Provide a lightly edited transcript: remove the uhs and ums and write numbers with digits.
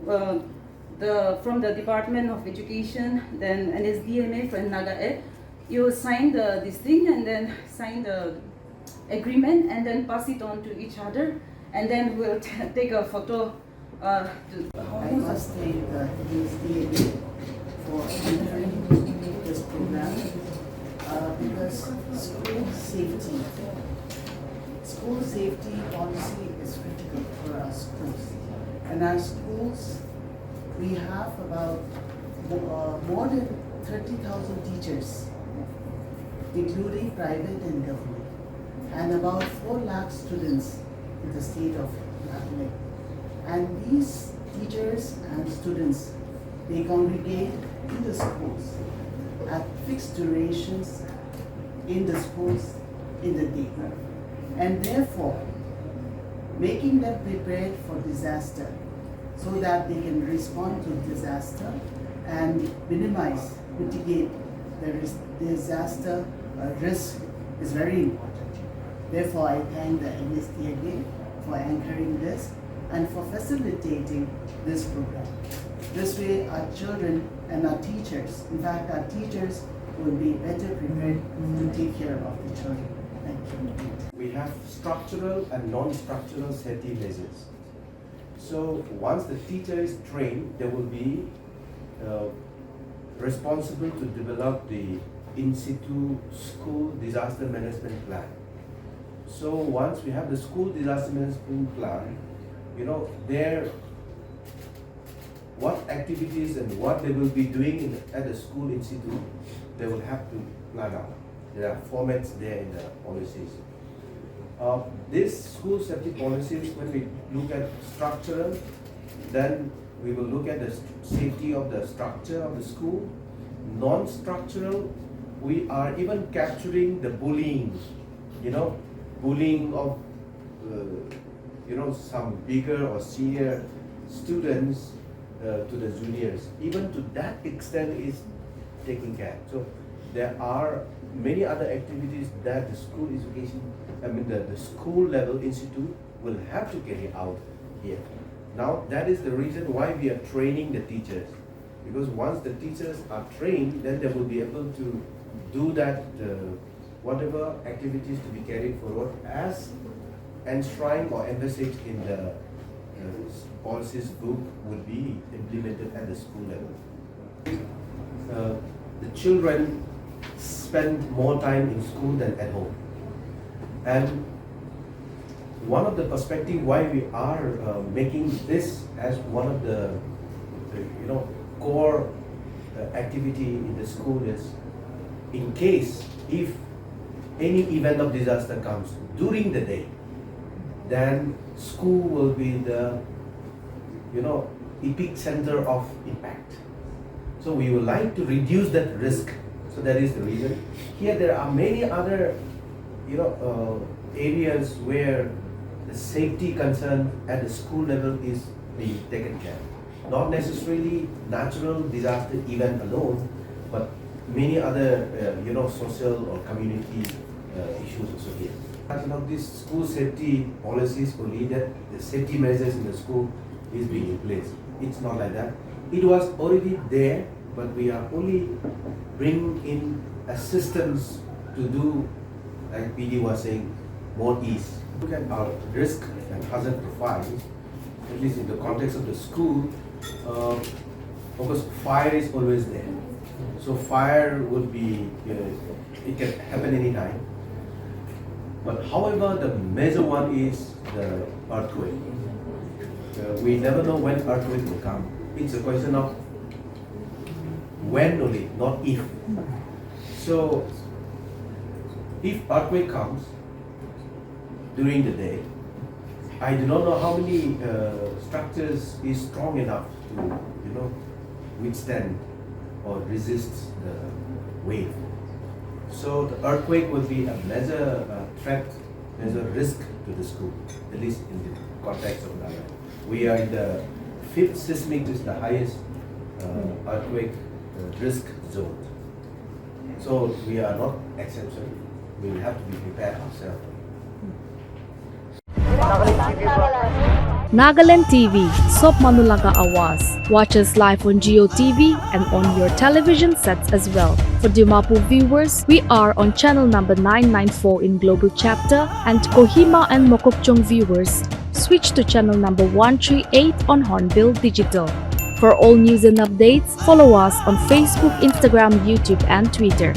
from the Department of Education, then Nsdma from Nagaed, you sign this thing and then sign the agreement and then pass it on to each other, and then we'll take a photo. I must thank the Nsdma for entering this program because school safety policy is critical for our schools. And our schools, we have about more than 30,000 teachers, including private and government, and about 4 lakh students in the state of Nagaland. And these teachers and students, they congregate in the schools at fixed durations in the schools in the day. And therefore, making them prepared for disaster so that they can respond to disaster and mitigate the disaster risk is very important. Therefore, I thank the Nsdma for anchoring this and for facilitating this program. This way, our children and our teachers, in fact, our teachers will be better prepared to take care of the children. Thank you. We have structural and non-structural safety measures. So once the teacher is trained, they will be responsible to develop the in-situ school disaster management plan. So once we have the school disaster management plan, what activities and what they will be doing at the school in situ, they will have to plan out. There are formats there in the policies. These school safety policies, when we look at structural, then we will look at the safety of the structure of the school. Non-structural, we are even capturing the bullying, bullying of some bigger or senior students to the juniors. Even to that extent is taken care. So there are many other activities that the school education, the school level institute will have to carry out here. Now that is the reason why we are training the teachers, because once the teachers are trained, then they will be able to do that whatever activities to be carried forward as enshrined or envisaged in the policies book would be implemented at the school level. The children spend more time in school than at home, and one of the perspective why we are making this as one of the core activity in the school is, in case if any event of disaster comes during the day, then school will be the epic center of impact. So we would like to reduce that risk. So that is the reason. Here there are many other areas where the safety concern at the school level is being taken care of. Not necessarily natural disaster event alone, but many other social or community issues also here. These school safety policies only that the safety measures in the school is being in place. It's not like that. It was already there, but we are only bringing in assistance to do, like PD was saying, more ease. Look at our risk and hazard profiles, at least in the context of the school. Of course, fire is always there. So fire would be, it can happen anytime. But however, the major one is the earthquake. We never know when earthquake will come. It's a question of when only, not if. So, if earthquake comes during the day, I do not know how many structures is strong enough to, withstand or resist the wave. So the earthquake would be a major threat, major risk to the school, at least in the context of Nagaland. We are in the 5th seismic, which is the highest earthquake risk zone. So we are not exception. We will have to be prepared ourselves. Nagaland TV, Sop Manulaga Awas. Watch us live on Geo TV and on your television sets as well. For Dimapu viewers, we are on channel number 994 in Global Chapter, and Kohima and Mokokchung viewers, switch to channel number 138 on Hornbill Digital. For all news and updates, follow us on Facebook, Instagram, YouTube, and Twitter.